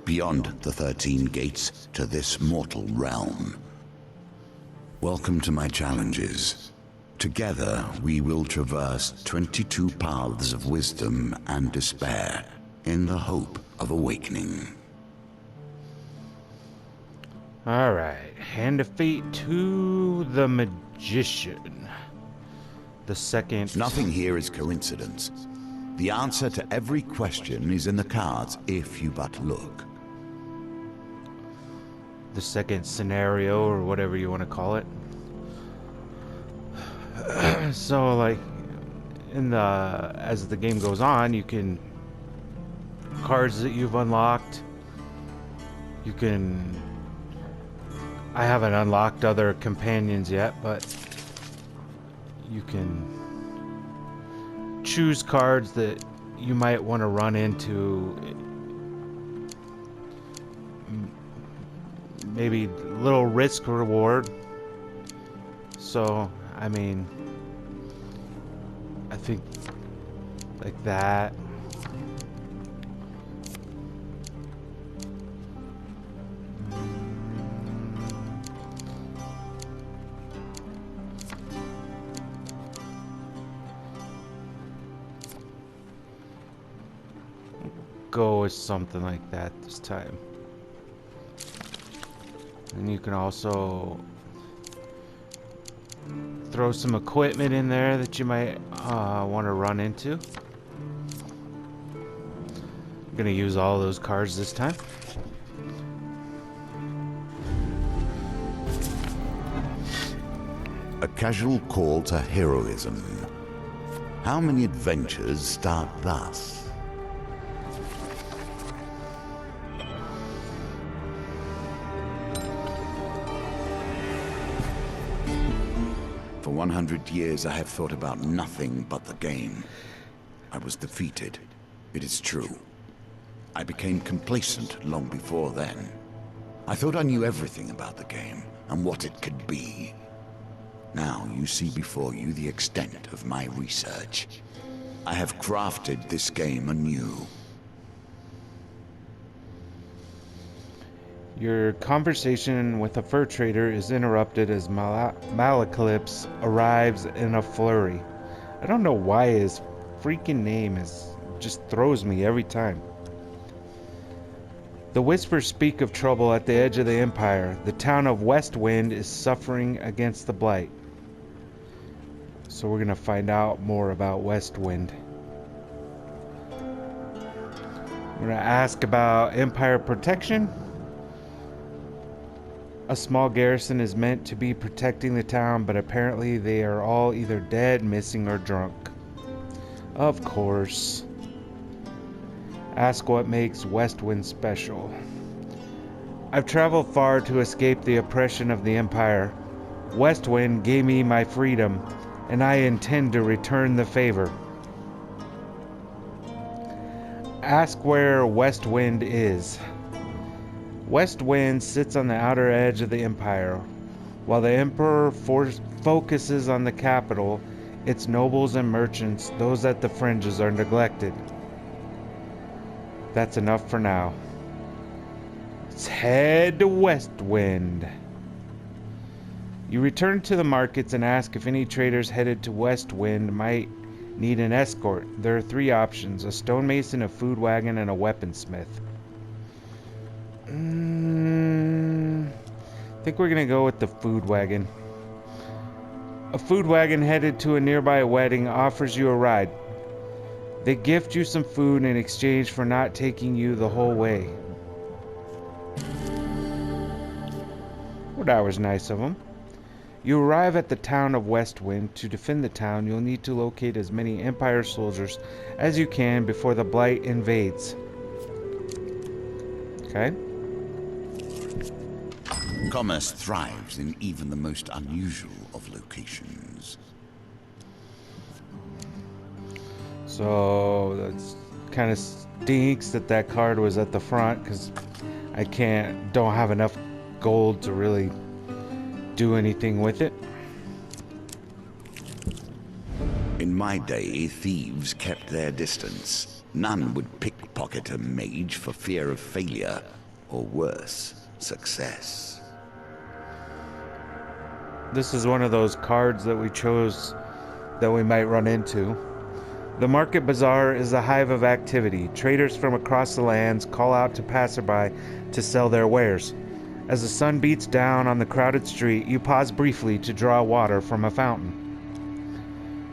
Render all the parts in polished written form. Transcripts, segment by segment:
beyond the 13 gates to this mortal realm. Welcome to my challenges. Together, we will traverse 22 paths of wisdom and despair in the hope of awakening. Alright, hand of fate to the magician. The second... Nothing here is coincidence. The answer to every question is in the cards if you but look. The second scenario, or whatever you want to call it. So, like, as the game goes on, you can... Cards that you've unlocked. You can... I haven't unlocked other companions yet, but you can choose cards that you might want to run into. Maybe little risk reward. So, I mean, I think like that. Go with something like that this time. And you can also throw some equipment in there that you might want to run into. I'm gonna use all those cards this time. A casual call to heroism. How many adventures start thus? For 100 years, I have thought about nothing but the game. I was defeated. It is true. I became complacent long before then. I thought I knew everything about the game and what it could be. Now you see before you the extent of my research. I have crafted this game anew. Your conversation with a fur trader is interrupted as Malaclypse arrives in a flurry. I don't know why his freaking name just throws me every time. The whispers speak of trouble at the edge of the Empire. The town of Westwind is suffering against the Blight. So we're going to find out more about Westwind. We're going to ask about Empire protection. A small garrison is meant to be protecting the town, but apparently they are all either dead, missing, or drunk. Of course. Ask what makes Westwind special. I've traveled far to escape the oppression of the Empire. Westwind gave me my freedom, and I intend to return the favor. Ask where Westwind is. Westwind sits on the outer edge of the Empire. While the Emperor focuses on the capital, its nobles and merchants, those at the fringes, are neglected. That's enough for now. Let's head to Westwind. You return to the markets and ask if any traders headed to Westwind might need an escort. There are 3 options: a stonemason, a food wagon, and a weaponsmith. I think we're gonna go with the food wagon. A food wagon headed to a nearby wedding offers you a ride. They gift you some food in exchange for not taking you the whole way. Well, that was nice of them. You arrive at the town of Westwind. To defend the town, you'll need to locate as many Empire soldiers as you can before the Blight invades. Okay. Commerce thrives in even the most unusual of locations. So that's kind of stinks that card was at the front, because I don't have enough gold to really do anything with it. In my day, thieves kept their distance. None would pickpocket pickpocket a mage for fear of failure, or worse, success. This is one of those cards that we chose that we might run into. The market bazaar is a hive of activity. Traders from across the lands call out to passerby to sell their wares. As the sun beats down on the crowded street, you pause briefly to draw water from a fountain.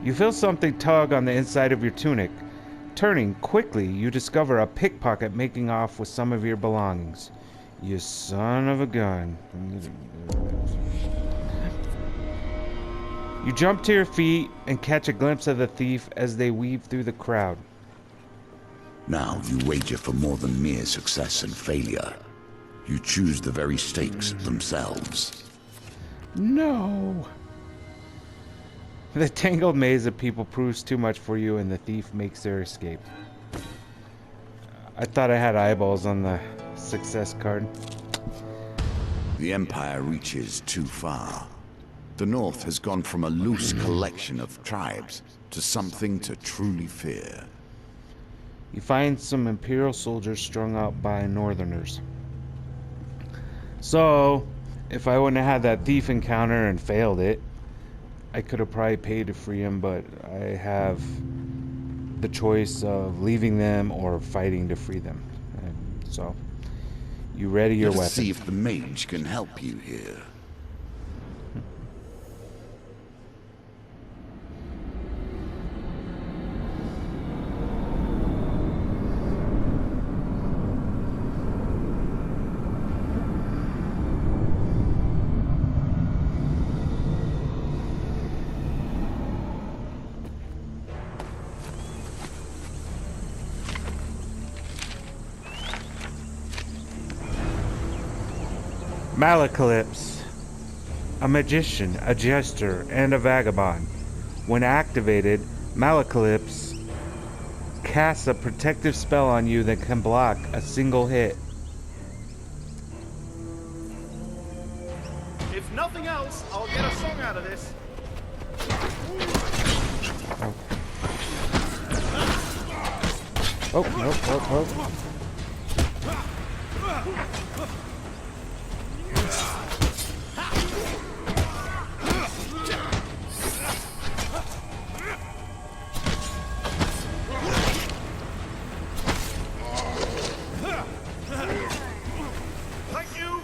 You feel something tug on the inside of your tunic. Turning quickly, you discover a pickpocket making off with some of your belongings. You son of a gun. You jump to your feet and catch a glimpse of the thief as they weave through the crowd. Now you wager for more than mere success and failure. You choose the very stakes themselves. No! The tangled maze of people proves too much for you and the thief makes their escape. I thought I had eyeballs on the success card. The Empire reaches too far. The North has gone from a loose collection of tribes to something to truly fear. You find some Imperial soldiers strung out by Northerners. So, if I wouldn't have had that thief encounter and failed it, I could have probably paid to free him, but I have the choice of leaving them or fighting to free them. And so, you ready your weapon. Let's see if the mage can help you here. Malacalypse, a magician, a jester, and a vagabond. When activated, Malacalypse casts a protective spell on you that can block a single hit. If nothing else, I'll get a song out of this. Oh. Thank you.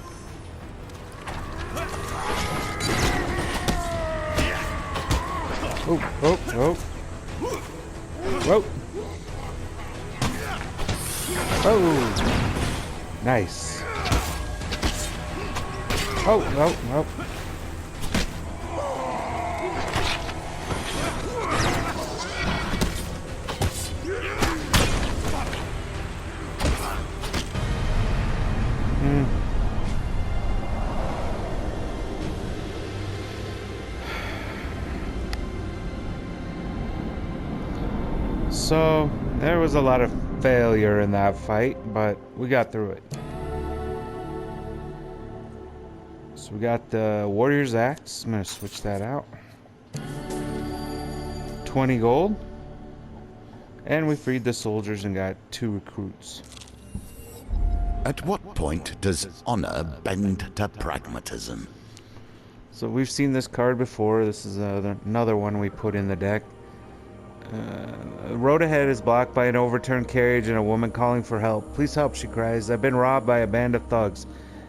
Whoa. Oh. Nice. Oh. So, there was a lot of failure in that fight, but we got through it. So we got the Warrior's Axe. I'm going to switch that out. 20 gold. And we freed the soldiers and got 2 recruits. At what point does honor bend to pragmatism? So we've seen this card before. This is another one we put in the deck. The road ahead is blocked by an overturned carriage and a woman calling for help. Please help, she cries. I've been robbed by a band of thugs.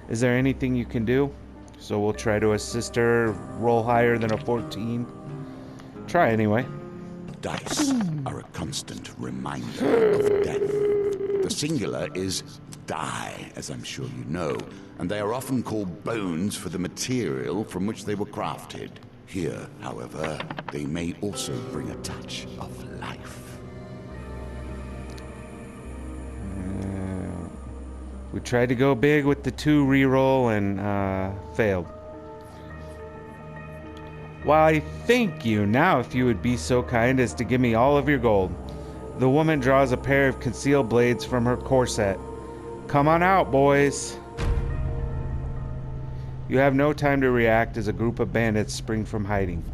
Is there anything you can do? So we'll try to assist her. Roll higher than a 14. Try anyway. Dice are a constant reminder of death. The singular is die, as I'm sure you know, and they are often called bones for the material from which they were crafted. Here, however, they may also bring a touch of life. We tried to go big with the 2 reroll and failed. Why, thank you. Now, if you would be so kind as to give me all of your gold. The woman draws a pair of concealed blades from her corset. Come on out, boys. You have no time to react as a group of bandits spring from hiding.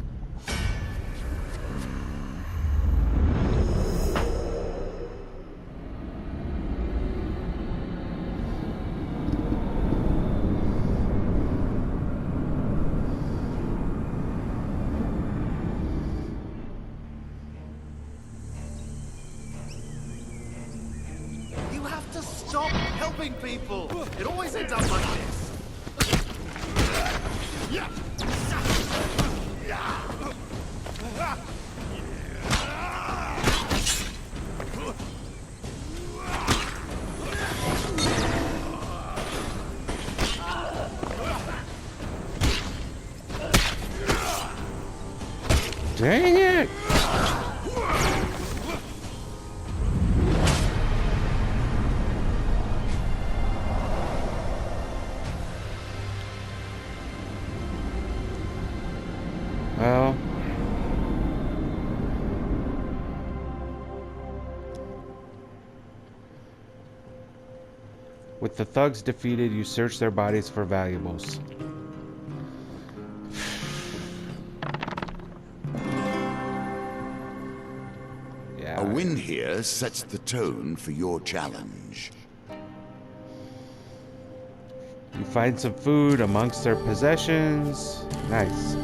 people. It always ends up like this. Dang it! Well, with the thugs defeated, you search their bodies for valuables. Yeah. A win here sets the tone for your challenge. You find some food amongst their possessions. Nice.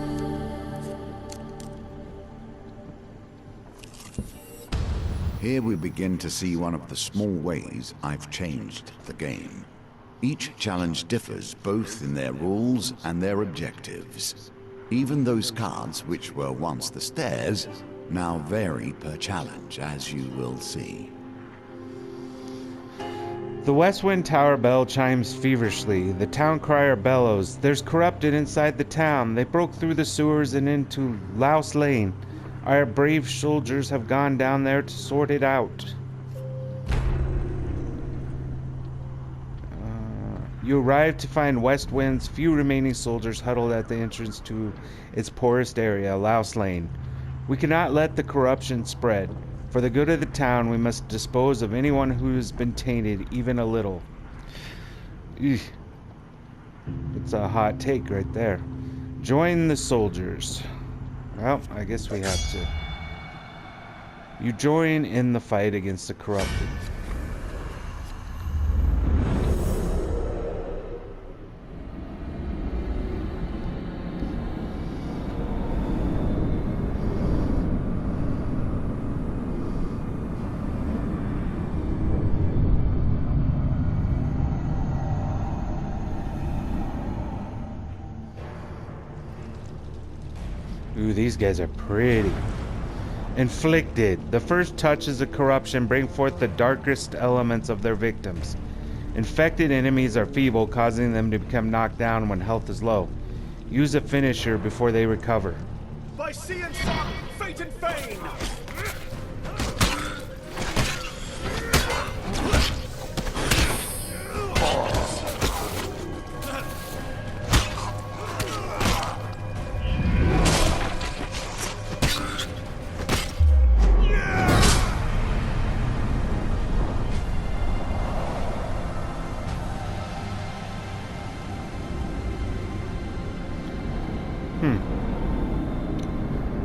Here we begin to see one of the small ways I've changed the game. Each challenge differs both in their rules and their objectives. Even those cards which were once the stairs now vary per challenge, as you will see. The West Wind Tower bell chimes feverishly. The town crier bellows. There's corrupted inside the town. They broke through the sewers and into Louse Lane. Our brave soldiers have gone down there to sort it out. You arrive to find West Wind's few remaining soldiers huddled at the entrance to its poorest area, Louse Lane. We cannot let the corruption spread. For the good of the town, we must dispose of anyone who has been tainted even a little. Eugh. It's a hot take right there. Join the soldiers. Well, I guess we have to. You join in the fight against the corrupted. Ooh, these guys are pretty. Inflicted. The first touches of corruption bring forth the darkest elements of their victims. Infected enemies are feeble, causing them to become knocked down when health is low. Use a finisher before they recover. By sea and sun, fate and fame.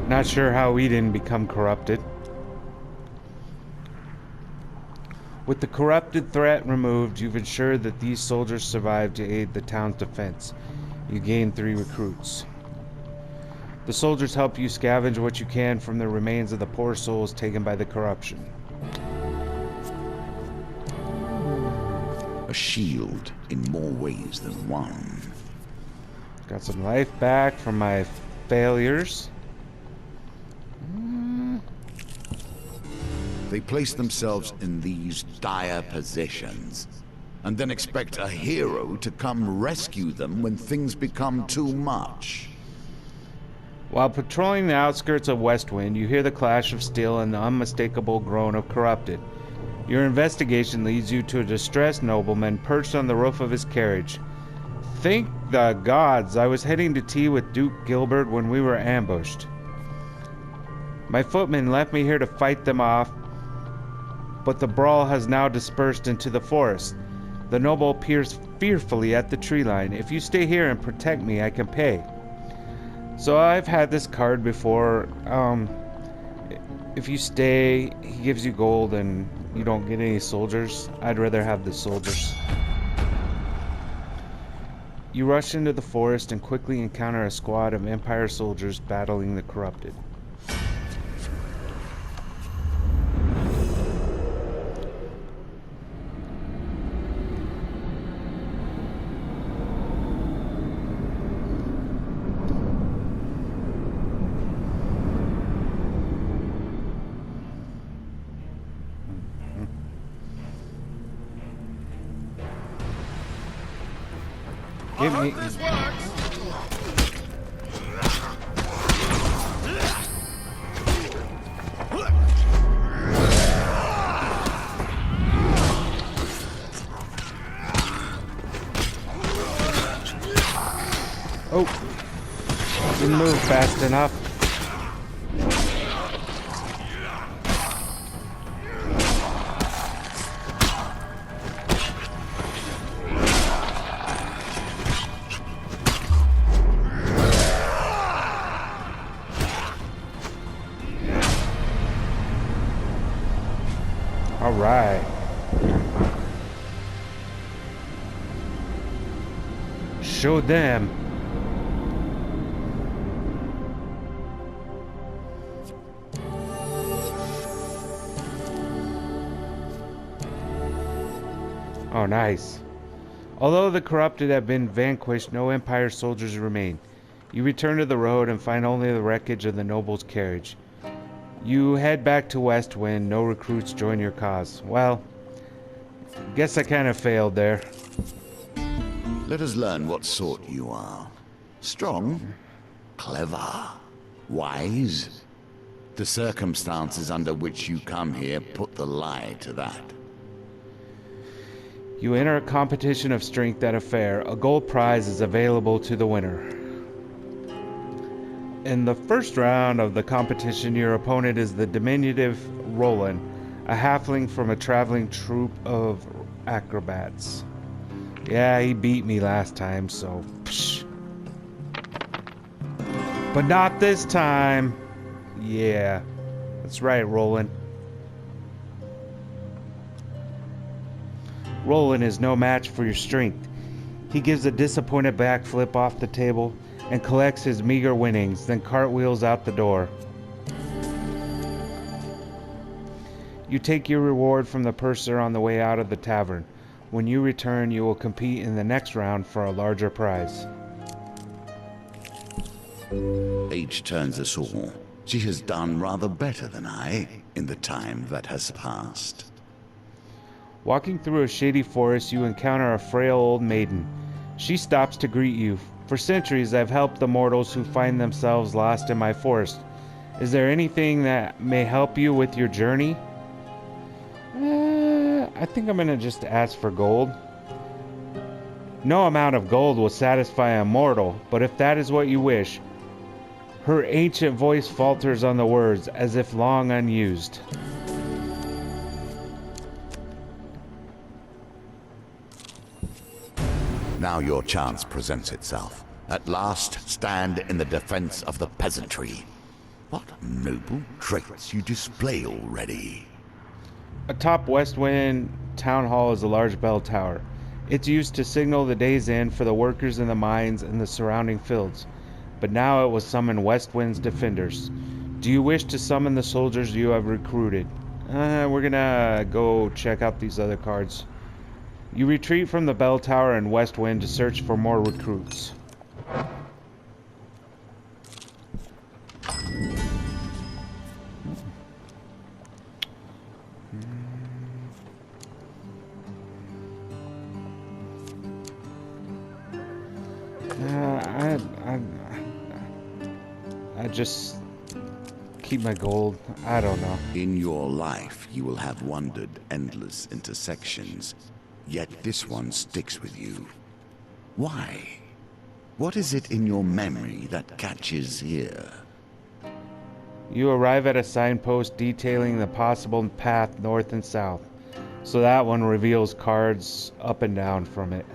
Not sure how we didn't become corrupted. With the corrupted threat removed, you've ensured that these soldiers survive to aid the town's defense. You gain 3 recruits. The soldiers help you scavenge what you can from the remains of the poor souls taken by the corruption. A shield in more ways than one. Got some life back from my failures. They place themselves in these dire positions, and then expect a hero to come rescue them when things become too much. While patrolling the outskirts of Westwind, you hear the clash of steel and the unmistakable groan of corrupted. Your investigation leads you to a distressed nobleman perched on the roof of his carriage. Thank the gods, I was heading to tea with Duke Gilbert when we were ambushed. My footman left me here to fight them off, but the brawl has now dispersed into the forest. The noble peers fearfully at the tree line. If you stay here and protect me, I can pay. So I've had this card before. If you stay, he gives you gold and you don't get any soldiers. I'd rather have the soldiers. You rush into the forest and quickly encounter a squad of Empire soldiers battling the corrupted. Give I me. hope this works. Oh, didn't move fast enough. All right. Show them. Oh, nice. Although the corrupted have been vanquished, no Empire soldiers remain. You return to the road and find only the wreckage of the noble's carriage. You head back to Westwind. No recruits join your cause. Well, guess I kind of failed there. Let us learn what sort you are. Strong, clever, wise. The circumstances under which you come here put the lie to that. You enter a competition of strength at a fair. A gold prize is available to the winner. In the first round of the competition, your opponent is the diminutive Roland, a halfling from a traveling troupe of acrobats. Yeah, he beat me last time, so psh. But not this time. Yeah, that's right, Roland. Roland is no match for your strength. He gives a disappointed backflip off the table and collects his meager winnings, then cartwheels out the door. You take your reward from the purser on the way out of the tavern. When you return, you will compete in the next round for a larger prize. Age turns us all. She has done rather better than I in the time that has passed. Walking through a shady forest, you encounter a frail old maiden. She stops to greet you. For centuries, I've helped the mortals who find themselves lost in my forest. Is there anything that may help you with your journey? I think I'm gonna just ask for gold. No amount of gold will satisfy a mortal, but if that is what you wish. Her ancient voice falters on the words, as if long unused. Now your chance presents itself. At last, stand in the defense of the peasantry. What noble traits you display already. Atop Westwind Town Hall is a large bell tower. It's used to signal the day's end for the workers in the mines and the surrounding fields. But now it will summon Westwind's defenders. Do you wish to summon the soldiers you have recruited? We're gonna go check out these other cards. You retreat from the bell tower in Westwind to search for more recruits. I just keep my gold. I don't know. In your life, you will have wandered endless intersections, yet this one sticks with you. Why? What is it in your memory that catches here? You arrive at a signpost detailing the possible path north and south. So that one reveals cards up and down from it.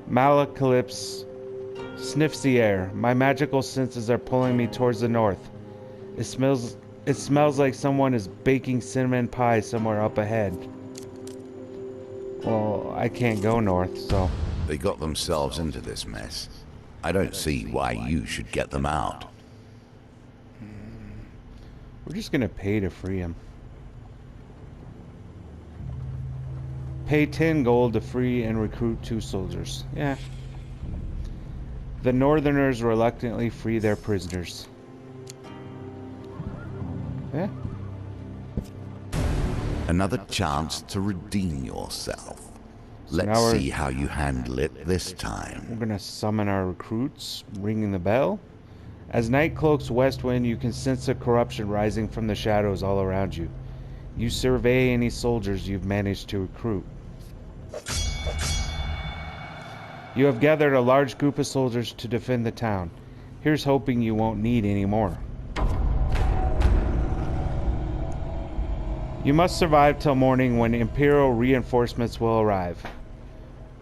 Malacalypse sniffs the air. My magical senses are pulling me towards the north. It smells like someone is baking cinnamon pie somewhere up ahead. Well, I can't go north, so... They got themselves into this mess. I don't see why you should get them out. We're just gonna pay to free him. Pay 10 gold to free and recruit 2 soldiers. Yeah. The Northerners reluctantly free their prisoners. Yeah. Another chance to redeem yourself. So Let's now see how you handle it this time. we're gonna summon our recruits, ringing the bell. As night cloaks Westwind, you can sense the corruption rising from the shadows all around you. You survey any soldiers you've managed to recruit. You have gathered a large group of soldiers to defend the town. Here's hoping you won't need any more. You must survive till morning when Imperial reinforcements will arrive.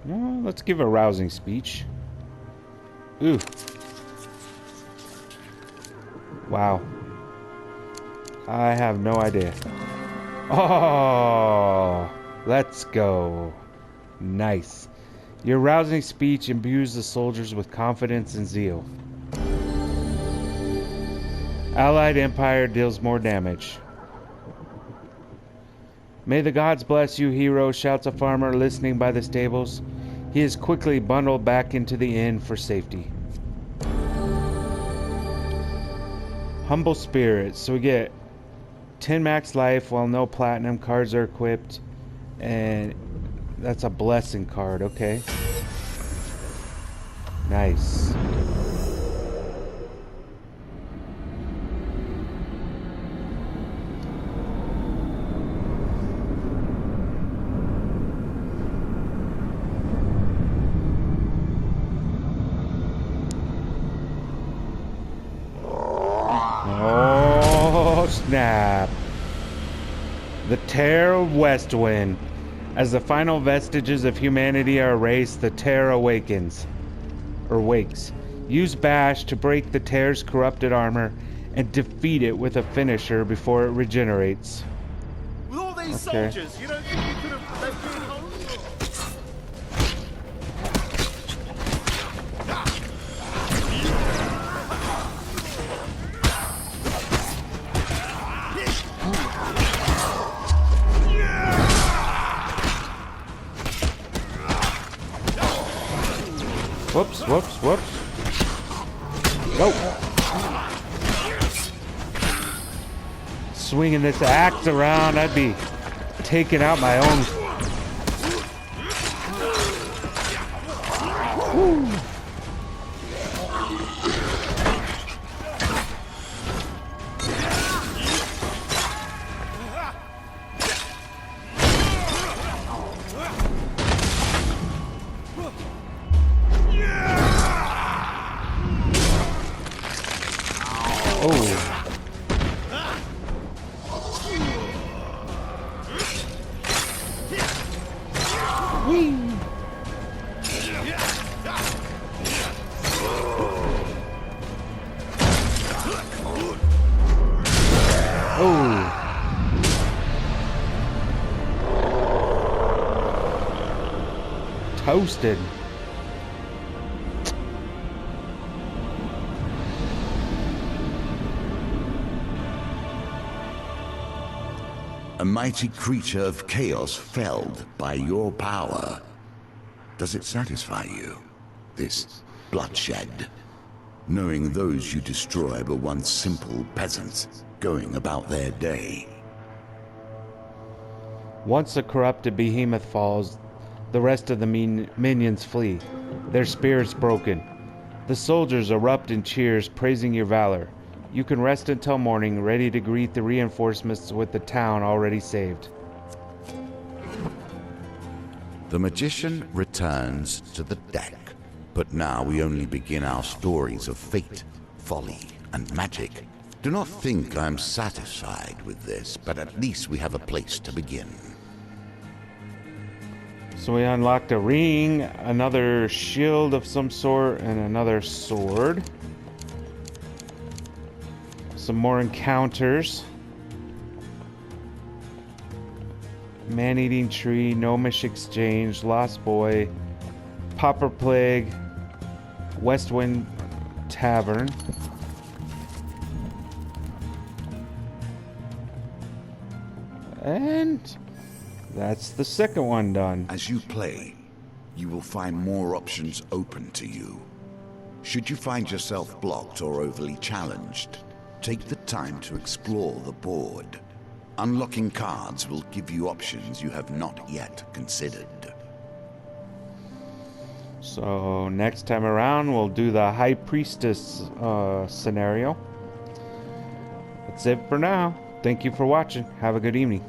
Well, let's give a rousing speech. Ooh. Wow. I have no idea. Oh, let's go. Nice. Your rousing speech imbues the soldiers with confidence and zeal. Allied Empire deals more damage. May the gods bless you, hero, shouts a farmer listening by the stables. He is quickly bundled back into the inn for safety. Humble spirits. So we get 10 max life while no platinum cards are equipped. And that's a blessing card, okay. Nice. Oh, snap. The Terror of Westwind. As the final vestiges of humanity are erased, the Terror awakens. Or wakes. Use Bash to break the Terror's corrupted armor and defeat it with a finisher before it regenerates. With all these soldiers, you don't think you could have left me at home? Whoops, whoops, whoops. Go. Swinging this axe around, I'd be taking out my own. Woo. Toasted. A mighty creature of chaos felled by your power. Does it satisfy you, this bloodshed? Knowing those you destroy were once simple peasants going about their day. Once a corrupted behemoth falls, the rest of the minions flee, their spirits broken. The soldiers erupt in cheers, praising your valor. You can rest until morning, ready to greet the reinforcements with the town already saved. The magician returns to the deck, but now we only begin our stories of fate, folly, and magic. Do not think I'm satisfied with this, but at least we have a place to begin. So we unlocked a ring, another shield of some sort, and another sword. Some more encounters. Man-eating tree, gnomish exchange, lost boy, pauper plague, Westwind tavern. And that's the second one done. As you play, you will find more options open to you. Should you find yourself blocked or overly challenged, take the time to explore the board. Unlocking cards will give you options you have not yet considered. So next time around, we'll do the High Priestess scenario. That's it for now. Thank you for watching. Have a good evening.